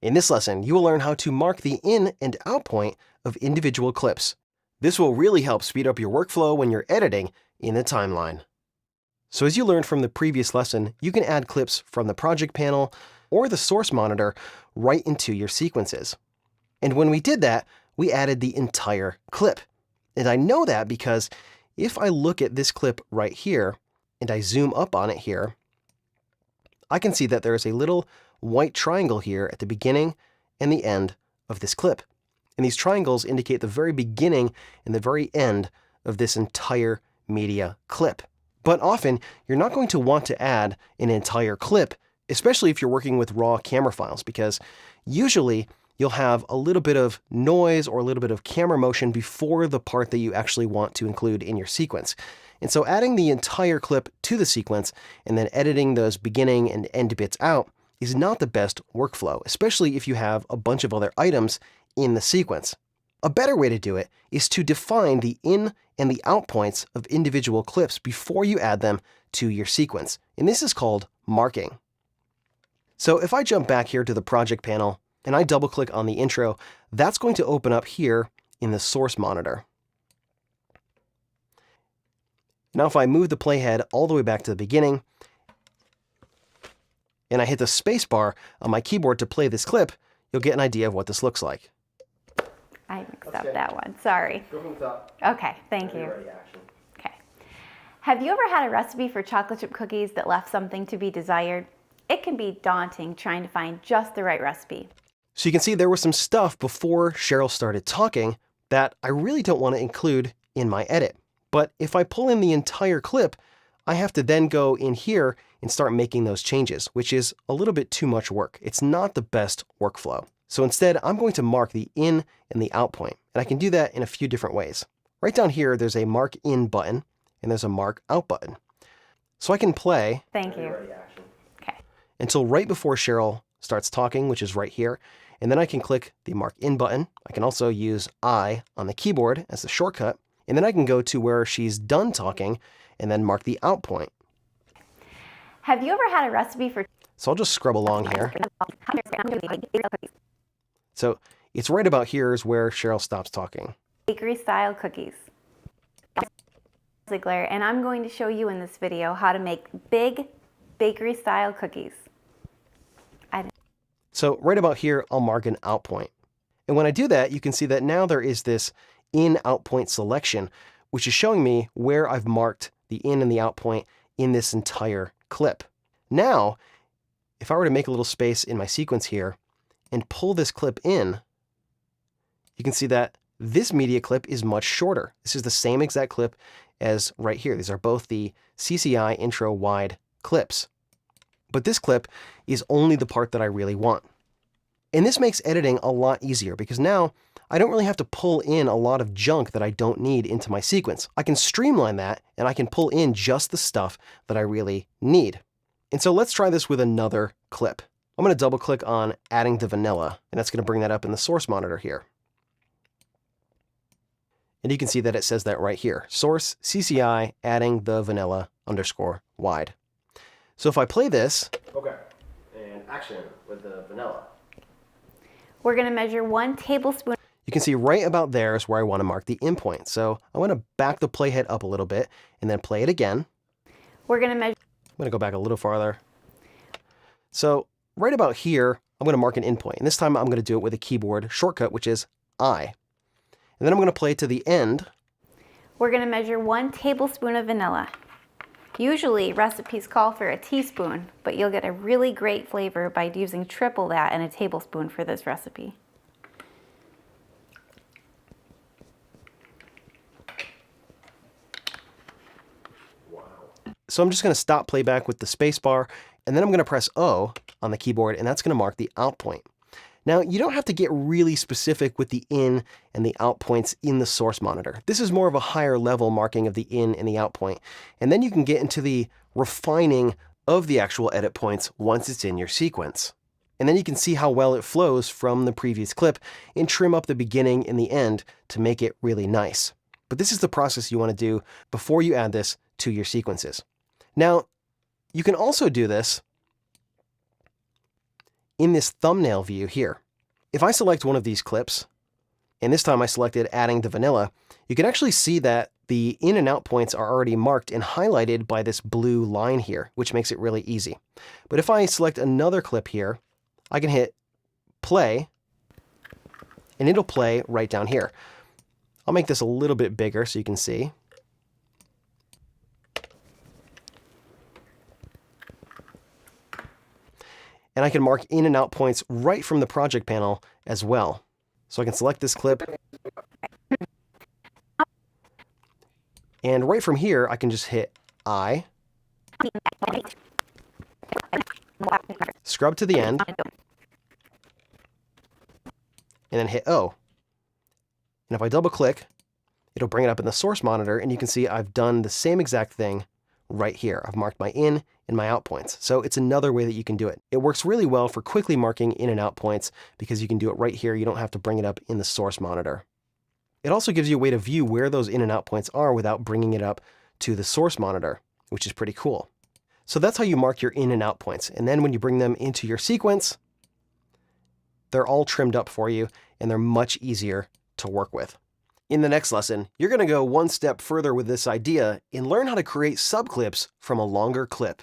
In this lesson, you will learn how to mark the in and out point of individual clips. This will really help speed up your workflow when you're editing in the timeline. So as you learned from the previous lesson, you can add clips from the project panel or the source monitor right into your sequences. And when we did that, we added the entire clip. And I know that because if I look at this clip right here and I zoom up on it here, I can see that there is a little white triangle here at the beginning and the end of this clip. And these triangles indicate the very beginning and the very end of this entire media clip. But often, you're not going to want to add an entire clip, especially if you're working with raw camera files, because usually you'll have a little bit of noise or a little bit of camera motion before the part that you actually want to include in your sequence. And so adding the entire clip to the sequence and then editing those beginning and end bits out is not the best workflow, especially if you have a bunch of other items in the sequence. A better way to do it is to define the in and the out points of individual clips before you add them to your sequence. And this is called marking. So if I jump back here to the project panel and I double click on the intro, that's going to open up here in the source monitor. Now if I move the playhead all the way back to the beginning, and I hit the space bar on my keyboard to play this clip, you'll get an idea of what this looks like. I mixed up that one, sorry. Go from the top. Okay, thank you. Okay. Have you ever had a recipe for chocolate chip cookies that left something to be desired? It can be daunting trying to find just the right recipe. So you can see there was some stuff before Cheryl started talking that I really don't want to include in my edit. But if I pull in the entire clip, I have to then go in here and start making those changes, which is a little bit too much work. It's not the best workflow. So instead, I'm going to mark the in and the out point. And I can do that in a few different ways. Right down here, there's a mark in button and there's a mark out button. So I can play Thank you. Okay. Until right before Cheryl starts talking, which is right here. And then I can click the mark in button. I can also use I on the keyboard as the shortcut. And then I can go to where she's done talking and then mark the out point. Have you ever had a recipe for... So I'll just scrub along here. So it's right about here is where Cheryl stops talking. Bakery style cookies. Ziegler, and I'm going to show you in this video how to make big bakery style cookies. So right about here, I'll mark an out point. And when I do that, you can see that now there is this in-out point selection, which is showing me where I've marked the in and the out point in this entire clip. Now, if I were to make a little space in my sequence here and pull this clip in, you can see that this media clip is much shorter. This is the same exact clip as right here. These are both the CCI intro wide clips. But this clip is only the part that I really want. And this makes editing a lot easier because now I don't really have to pull in a lot of junk that I don't need into my sequence. I can streamline that and I can pull in just the stuff that I really need. And so let's try this with another clip. I'm going to double click on adding the vanilla, and that's going to bring that up in the source monitor here. And you can see that it says that right here. Source CCI adding the vanilla underscore wide. So if I play this. Okay, and action with the vanilla. We're going to measure 1 tablespoon. You can see right about there is where I want to mark the in point. So I want to back the playhead up a little bit and then play it again. We're going to measure. I'm going to go back a little farther. So right about here, I'm going to mark an in point. And this time I'm going to do it with a keyboard shortcut, which is I. And then I'm going to play to the end. We're going to measure 1 tablespoon of vanilla. Usually recipes call for a teaspoon, but you'll get a really great flavor by using triple that in a tablespoon for this recipe. Wow. So I'm just going to stop playback with the space bar, and then I'm going to press O on the keyboard, and that's going to mark the out point. Now, you don't have to get really specific with the in and the out points in the source monitor. This is more of a higher level marking of the in and the out point. And then you can get into the refining of the actual edit points once it's in your sequence. And then you can see how well it flows from the previous clip and trim up the beginning and the end to make it really nice. But this is the process you want to do before you add this to your sequences. Now, you can also do this in this thumbnail view here. If I select one of these clips, and this time I selected adding the vanilla, you can actually see that the in and out points are already marked and highlighted by this blue line here, which makes it really easy. But if I select another clip here, I can hit play, and it'll play right down here. I'll make this a little bit bigger so you can see. And I can mark in and out points right from the project panel as well. So I can select this clip. And right from here, I can just hit I, scrub to the end, and then hit O. And if I double click, it'll bring it up in the source monitor, and you can see I've done the same exact thing right here. I've marked my in and my out points. So it's another way that you can do it. It works really well for quickly marking in and out points because you can do it right here. You don't have to bring it up in the source monitor. It also gives you a way to view where those in and out points are without bringing it up to the source monitor, which is pretty cool. So that's how you mark your in and out points. And then when you bring them into your sequence, they're all trimmed up for you and they're much easier to work with. In the next lesson, you're going to go one step further with this idea and learn how to create subclips from a longer clip.